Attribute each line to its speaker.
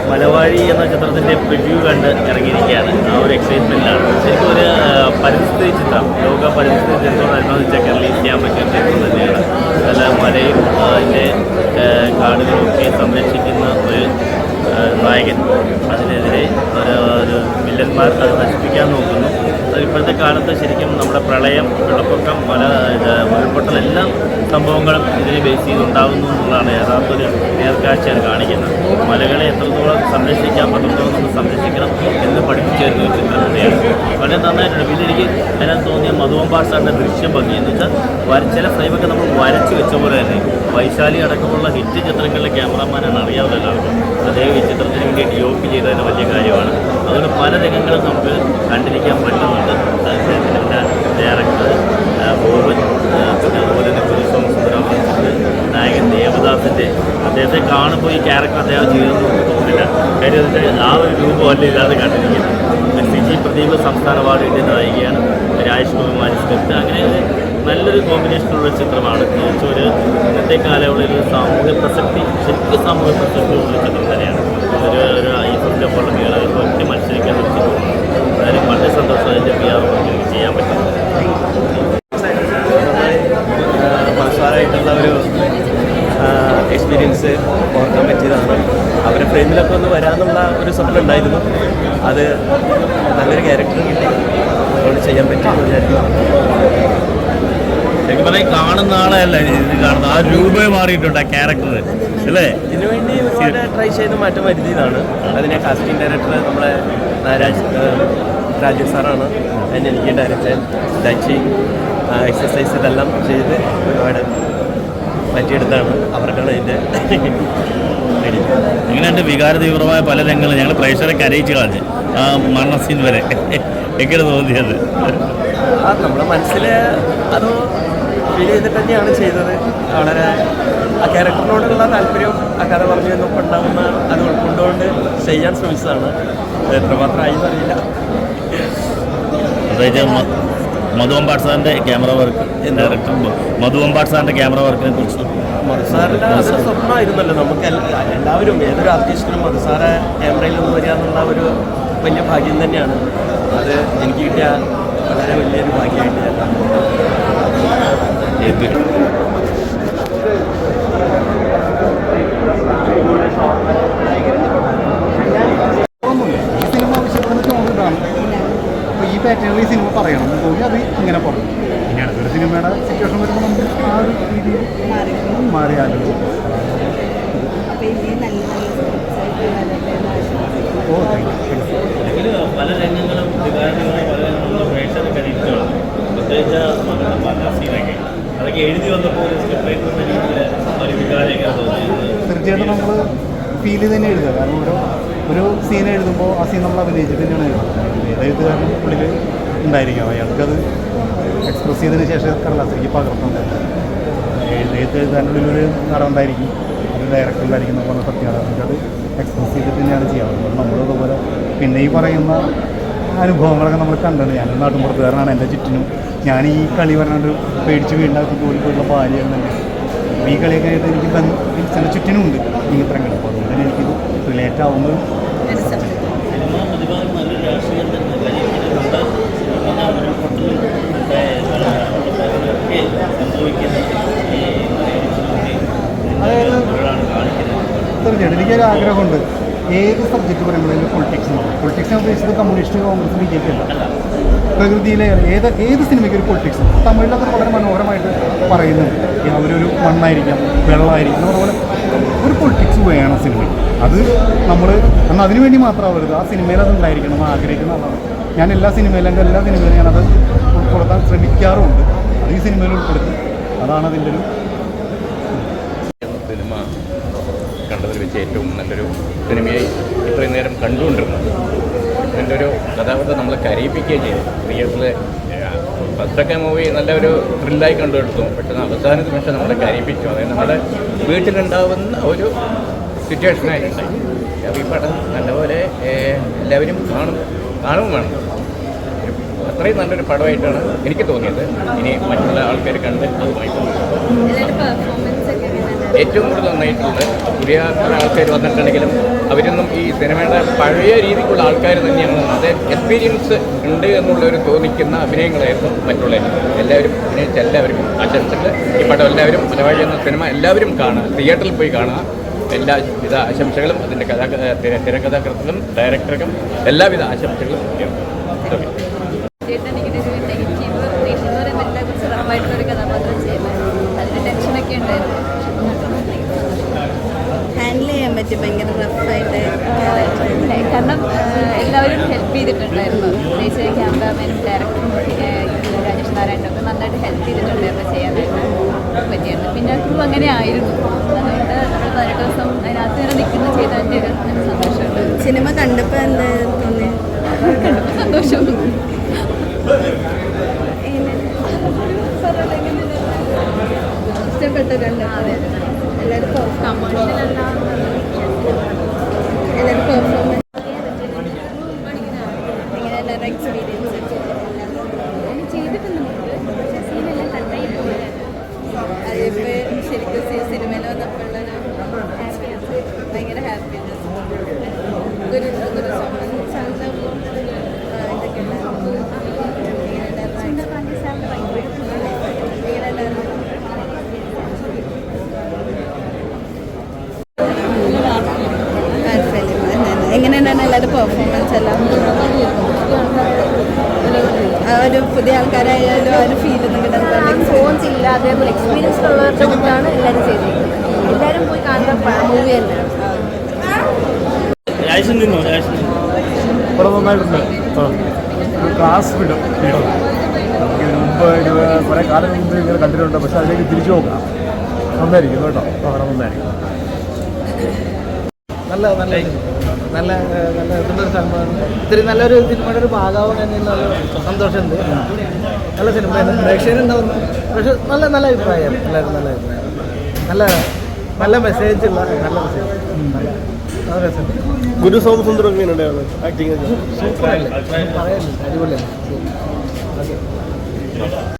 Speaker 1: മലവാഴി എന്ന ചിത്രത്തിൻ്റെ പ്രിവ്യൂ കണ്ട് ഇറങ്ങിയിരിക്കുകയാണ്. ആ ഒരു എക്സൈറ്റ്മെൻറ്റിലാണ്. ശരിക്കും ഒരു പരിസ്ഥിതി ചിത്രം, ലോക പരിസ്ഥിതി ദിനത്തോടനുബന്ധിച്ചൊക്കെ റിലീസ് ചെയ്യാൻ പറ്റിയ ചിത്രം തന്നെയാണ്. നല്ല മലയും അതിൻ്റെ കാടുകളും ഒക്കെ സംരക്ഷിക്കുന്ന ഒരു നായകൻ, അതിനെതിരെ ഒരു വില്ലന്മാർ അത് നശിപ്പിക്കാൻ നോക്കുന്നു. അത് ഇപ്പോഴത്തെ കാലത്ത് ശരിക്കും നമ്മുടെ പ്രളയം, വെള്ളപ്പൊക്കം, ഉരുൾപൊട്ടലെല്ലാം സംഭവങ്ങളും ഇതിനെ ബേസ് ചെയ്തുണ്ടാകുന്നു എന്നുള്ളതാണ് യഥാർത്ഥ ഒരു നേർക്കാഴ്ചയാണ് കാണിക്കുന്നത്. മലകളെ എത്രത്തോളം സംരക്ഷിക്കാൻ പറ്റുന്നതോളം നമ്മൾ സംരക്ഷിക്കണം എന്ന് പഠിപ്പിച്ചു തരുന്ന ഒരു ചിത്രം തന്നെയാണ്. വളരെ നന്നായിട്ടുണ്ട്. പിന്നെ എനിക്ക് അതിനകത്ത് തോന്നിയ മധുവമ്പാട് സാറിൻ്റെ ദൃശ്യം ഭംഗി എന്ന് വെച്ചാൽ ചില ഫ്രെയിമൊക്കെ നമ്മൾ വരച്ച് വെച്ച പോലെ തന്നെ വൈശാലി അടക്കമുള്ള ഹിറ്റ് ചിത്രങ്ങളിലെ ക്യാമറാമാനാണ് അറിയാവുന്ന എല്ലാവർക്കും. അദ്ദേഹം ഈ ചിത്രത്തിന് വേണ്ടി DOP ചെയ്തതിന് വലിയ കാര്യമാണ്. അതുകൊണ്ട് പല രംഗങ്ങളും നമുക്ക് കണ്ടിരിക്കാൻ പറ്റുന്നുണ്ട്. അദ്ദേഹത്തിൻ്റെ ഡയറക്ടർ ബോബൻ, പിന്നെ അതുപോലെ തന്നെ പുരുഷോത്തരം, നായകൻ ദേവദാസിൻ്റെ അദ്ദേഹത്തെ കാണുമ്പോൾ ഈ ക്യാരക്ടർ അദ്ദേഹം ചെയ്തെന്ന് നമുക്ക് തോന്നില്ല. കാര്യം അതിൻ്റെ ആ ഒരു രൂപമല്ല ഇല്ലാതെ കണ്ടിരിക്കുന്നത്. CG പ്രദീപ് സംസ്ഥാന അവാർഡ് കിട്ടിയ നായികയാണ്. രാജേഷ് കുമാർ സ്ക്രിപ്റ്റ്. അങ്ങനെ നല്ലൊരു കോമ്പിനേഷനുള്ള ചിത്രമാണ്. ഒരു ഇന്നത്തെ കാലയളവിൽ ഒരു സാമൂഹ്യ പ്രസക്തി, ശരിക്കും സാമൂഹ്യ പ്രസക്തിയുള്ള ചിത്രം തന്നെയാണ്. ഒരു IFFൻ്റെ പോലുള്ള മേളകൾക്ക് ഒക്കെ മത്സരിക്കാൻ ഒരു ചിത്രമാണ്. അതായത് വളരെ സന്തോഷം അതിൻ്റെ PR എനിക്ക് ചെയ്യാൻ പറ്റും.
Speaker 2: മനസ്സായിട്ടുള്ള ഒരു എക്സ്പീരിയൻസ് ഓർക്കാൻ പറ്റിയതാണ്. അവരെ ഫ്രെയിമിലൊക്കെ ഒന്ന് വരാമെന്നുള്ള ഒരു സ്വപ്നം ഉണ്ടായിരുന്നു. അത് നല്ലൊരു ക്യാരക്ടർ കിട്ടി, അതുകൊണ്ട് ചെയ്യാൻ പറ്റുമെന്ന് വിചാരിക്കുന്നു.
Speaker 1: ശരിക്കും പറഞ്ഞാൽ കാണുന്ന ആളെയല്ല ഇത് കാണുന്ന ആ രൂപയെ മാറിയിട്ടുണ്ട് ആ ക്യാരക്ടർ അല്ലേ.
Speaker 2: ഇതിനുവേണ്ടി ഒരുപാട് ട്രൈ ചെയ്ത് മാറ്റം വരുത്തിയതാണ്. അതിനെ കാസ്റ്റിംഗ് ഡയറക്ടർ നമ്മളെ രാജേഷ് സാറാണ്. എനിക്ക് ഡയറക്ടർ ഡച്ച് എക്സസൈസ് ഇതെല്ലാം ചെയ്ത് ഒരുപാട് പറ്റിയെടുത്താണ്. അവർക്കാണ് ഇതിൻ്റെ റെഡി.
Speaker 1: ഇങ്ങനെ വികാര തീവ്രമായ പല രംഗങ്ങളും ഞങ്ങൾ പ്രേക്ഷകരെ കരയിച്ച് കളഞ്ഞ് ആ മരണസീൻ വരെ എങ്ങനെ തോന്നിയത്?
Speaker 2: നമ്മുടെ മനസ്സിൽ അത് ഫീൽ ചെയ്തിട്ട് തന്നെയാണ് ചെയ്തത്. വളരെ ആ ക്യാരക്ടറിനോടുള്ള താല്പര്യം ആ കഥ പറഞ്ഞു എന്നൊക്കെ ഉണ്ടാകുന്ന അത് ഉൾക്കൊണ്ടുകൊണ്ട് ചെയ്യാൻ ശ്രമിച്ചതാണ്. എത്രമാത്രമായി എന്നറിയില്ല.
Speaker 1: മധുവമ്പാട് സാറിൻ്റെ ക്യാമറ വർക്ക്, ഡയറക്ടർ മധുവമ്പാട് സാറിൻ്റെ ക്യാമറ വർക്കിനെ കുറിച്ച്
Speaker 2: മധുസാറിൻ്റെ അതൊരു സ്വപ്നമായിരുന്നല്ലോ. നമുക്ക് എല്ലാവരും ഏതൊരു ആർട്ടിസ്റ്റിനും മധുസാറെ ക്യാമറയിൽ നിന്ന് വരിക എന്നുള്ള ഒരു വലിയ ഭാഗ്യം തന്നെയാണ്. അത് എനിക്ക് കിട്ടിയ വളരെ വലിയൊരു ഭാഗ്യമായിട്ട് ഞാൻ കാണുന്നു.
Speaker 3: ഈ പാറ്റേണിൽ ഈ സിനിമ പറയണം എന്ന് തോന്നി അത് ഇങ്ങനെ പറഞ്ഞു. ഇനി അടുത്തൊരു സിനിമയുടെ സിറ്റുവേഷൻ വരുമ്പോൾ നമുക്ക് ആ ഒരു രീതിയിൽ മാറിയാലും
Speaker 1: പല രംഗങ്ങളും വികാരങ്ങളായ പല രംഗങ്ങളും പ്രേക്ഷകരെ കണ്ടിട്ടാണ്. പ്രത്യേകിച്ച് സീനൊക്കെ അതൊക്കെ എഴുതി വന്നപ്പോൾ ഒരു സ്ക്രിപ്റ്റ് റൈറ്റർ എന്ന രീതിയിൽ ഒരു വികാരമൊക്കെ തോന്നിയത്
Speaker 3: തീർച്ചയായിട്ടും നമ്മൾ ഫീൽ ചെയ്ത് തന്നെ എഴുതുക. കാരണം ഒരു സീൻ എഴുതുമ്പോൾ ആ സീൻ നമ്മൾ അഭിനയിച്ചിട്ട് തന്നെയാണ് എഴുതുന്നത്. ഏതെഴുത്തുകാരനും ഉള്ളിൽ ഉണ്ടായിരിക്കും. അയാൾക്കത് എക്സ്പ്രസ് ചെയ്തതിന് ശേഷം കടലാസിലേക്ക് പകർത്തുന്നുണ്ട്. എഴുത്തുകാരൻ്റെ ഉള്ളിലൊരു നടൻ ഉണ്ടായിരിക്കും, ഒരു ഡയറക്ടർ ഉണ്ടായിരിക്കും എന്ന് പറഞ്ഞ സത്യമാണ്. അത് എക്സ്പ്രസ് ചെയ്തിട്ട് തന്നെയാണ് ചെയ്യാറുള്ളത്. നമ്മളിതുപോലെ പിന്നെ ഈ പറയുന്ന അനുഭവങ്ങളൊക്കെ നമ്മൾ കണ്ടത്. ഞാൻ നാട്ടുമ്പുറത്തുകാരനാണ്. എൻ്റെ ചുറ്റിനും ഞാൻ ഈ കളി പറഞ്ഞാണ്ട് പേടിച്ച് വീണ്ടാക്കി ജോലി പോയിട്ടുള്ള ഭാര്യയാണ് തന്നെ. ഈ കളിയൊക്കെ ആയിട്ട് എനിക്ക് എൻ്റെ ചുറ്റിനും ഉണ്ട് ഈ ചിത്രങ്ങൾ. അപ്പോൾ അതുകൊണ്ട് തന്നെ എനിക്കിത് റിലേറ്റ് ആവുന്നത് തീർച്ചയായിട്ടും എനിക്കൊരു ആഗ്രഹമുണ്ട്. ഏത് സബ്ജക്റ്റ് പറയുമ്പോഴും പൊളിറ്റിക്സ് ഉണ്ടാവും. പൊളിറ്റിക്സിനെ ഉദ്ദേശിച്ചത് കമ്മ്യൂണിസ്റ്റ്, കോൺഗ്രസ്, BJP അല്ല. പ്രകൃതിയിലെ ഏത് സിനിമയ്ക്ക് ഒരു പൊളിറ്റിക്സ് തമിഴിലൊക്കെ വളരെ മനോഹരമായിട്ട് പറയുന്നുണ്ട്. അവരൊരു മണ്ണായിരിക്കാം, വെള്ളമായിരിക്കും, അതുപോലെ ഒരു പൊളിറ്റിക്സ് വേണം സിനിമയ്ക്ക്. അത് നമ്മൾ എന്നാൽ അതിനു വേണ്ടി മാത്രമാവരുത്, ആ സിനിമയിൽ അത് ഉണ്ടായിരിക്കണം എന്ന് ആഗ്രഹിക്കുന്ന ആളാണ് ഞാൻ. എൻ്റെ എല്ലാ സിനിമയിലും ഞാനത് ഉൾപ്പെടുത്താൻ ശ്രമിക്കാറുമുണ്ട്. അത് ഈ സിനിമയിൽ ഉൾപ്പെടുത്തി. അതാണ് അതിൻ്റെ ഒരു
Speaker 4: സിനിമ കണ്ടതിൽ വെച്ച് ഏറ്റവും നല്ലൊരു സിനിമയായി ഇത്രയും നേരം കണ്ടുകൊണ്ടിരുന്നത്. ഇതിൻ്റെ ഒരു കഥാപാത്രം നമ്മളെ കരയിപ്പിക്കുകയും ചെയ്തു. തിയേറ്ററിൽ ഫസ്റ്റൊക്കെ മൂവി നല്ലൊരു ത്രില്ലായി കണ്ടുകൊടുത്തു. പെട്ടെന്ന് അവസാന നിമിഷം നമ്മളെ കരയിപ്പിച്ചു. അതായത് നമ്മുടെ വീട്ടിലുണ്ടാവുന്ന ഒരു സിറ്റുവേഷനായിട്ടുണ്ടായി. അപ്പോൾ ഈ പടം നല്ലപോലെ എല്ലാവരും കാണും വേണം. അത്രയും നല്ലൊരു പടമായിട്ടാണ് എനിക്ക് തോന്നിയത്. ഇനി മറ്റുള്ള ആൾക്കാർ കണ്ട് അതുമായി ഏറ്റവും കൂടുതൽ നന്നായിട്ടുള്ളത് പുതിയ ആൾക്കാർ വന്നിട്ടുണ്ടെങ്കിലും അവരൊന്നും ഈ സിനിമയുടെ പഴയ രീതിക്കുള്ള ആൾക്കാർ തന്നെയാണ്. അത് എക്സ്പീരിയൻസ് ഉണ്ട് എന്നുള്ളൊരു തോന്നിക്കുന്ന അഭിനയങ്ങളായിരുന്നു മറ്റുള്ള എല്ലാവരും അഭിനയിച്ച എല്ലാവരും ആശംസകൾ. ഈ പടം എല്ലാവരും മലയാളി എന്ന സിനിമ എല്ലാവരും കാണുക, തിയേറ്ററിൽ പോയി കാണുക. എല്ലാവിധ ആശംസകളും അതിൻ്റെ തിരക്കഥാകൃത്തും ഡയറക്ടർക്കും എല്ലാവിധ ആശംസകളും
Speaker 5: ഹാൻഡിൽ ചെയ്യാൻ പറ്റി ഭയങ്കര റഫായിട്ട്.
Speaker 6: കാരണം എല്ലാവരും ഹെൽപ്പ് ചെയ്തിട്ടുണ്ടായിരുന്നു. പ്രത്യേകിച്ച് ക്യാമറാമാനും ഡയറക്ടറും രാജേഷ് നാരായണനൊക്കെ നന്നായിട്ട് ഹെൽപ്പ് ചെയ്തിട്ടുണ്ടായിരുന്നു ചെയ്യാനായിട്ട് പറ്റിയായിരുന്നു. പിന്നെ ക്രൂ അങ്ങനെ ആയിരുന്നു. അതുകൊണ്ട് നമ്മൾ 18 ദിവസം അതിനകത്ത് തന്നെ നിൽക്കുന്ന ചെയ്തതിൻ്റെ ഒരു സന്തോഷമുണ്ട്.
Speaker 5: സിനിമ കണ്ടപ്പോൾ എന്താ തോന്നി?
Speaker 6: കണ്ടപ്പോൾ സന്തോഷം.
Speaker 5: ഇഷ്ടപ്പെട്ടു കണ്ടു.
Speaker 6: അതെ
Speaker 5: എല്ലാവരും
Speaker 6: കമേഴ്ഷ്യലല്ല
Speaker 5: എല്ലാവരും പെർഫോമൻസ് എങ്ങനെ എല്ലാവരുടെ എക്സ്പീരിയൻസ്
Speaker 6: ചെയ്തിട്ടുണ്ട് പക്ഷേ സീനെല്ലാം നന്നായി പോയായിരുന്നു.
Speaker 5: അതിപ്പോൾ ശരിക്കും സിനിമയിൽ വന്നപ്പോഴുള്ളൊരു ഭയങ്കര ഹാപ്പിനെസ്. ഒരു സന്തോഷം ഇതൊക്കെ ഉണ്ടായിരുന്നു. എങ്ങനെയാണ് എല്ലാവരുടെ പെർഫോമൻസ് എല്ലാം? ആ ഒരു പുതിയ ആൾക്കാരായാലും ആ ഒരു ഫീൽ ഒന്നും കിട്ടുന്നത്
Speaker 6: ഫോൺസ് ഇല്ല, അതേപോലെ എക്സ്പീരിയൻസ് ഉള്ളവരുടെ കൂട്ടാണ് എല്ലാവരും ചെയ്തിരിക്കുന്നത്. എല്ലാവരും പോയി കാണുന്ന മൂവി തന്നെയാണ്.
Speaker 3: ഇവിടെ നന്നായിട്ടുണ്ട്. ഒരു ക്ലാസ് വിടും ഇതിന് മുമ്പ് കുറേ കാലം മുമ്പ് ഇങ്ങനെ കണ്ടിട്ടുണ്ട്. പക്ഷെ അതിലേക്ക് തിരിച്ചു നോക്കാം. നന്നായിരിക്കും കേട്ടോ. വളരെ നന്നായിരിക്കും.
Speaker 7: നല്ല നല്ല നല്ല നല്ല ഇതുള്ളൊരു സിനിമയാണ്. ഇത്തിരി നല്ലൊരു സിനിമയുടെ ഒരു ഭാഗമാവും എന്നുള്ള സന്തോഷമുണ്ട്. നല്ല സിനിമ പ്രേക്ഷകരുണ്ടാവുന്നു. പക്ഷെ നല്ല നല്ല അഭിപ്രായം. എല്ലാവരും നല്ല അഭിപ്രായം. നല്ല നല്ല മെസ്സേജ് ഉള്ള നല്ല മെസ്സേജ്. നല്ല രസമുണ്ട്.
Speaker 3: ഗുരു സോമസുന്ദരം എങ്ങനെയുണ്ടായിരുന്നു ആക്ടിങ്?
Speaker 7: സൂപ്പറല്ലേ, പറയാനില്ല, അടിപൊളിയാണ്. ഓക്കെ.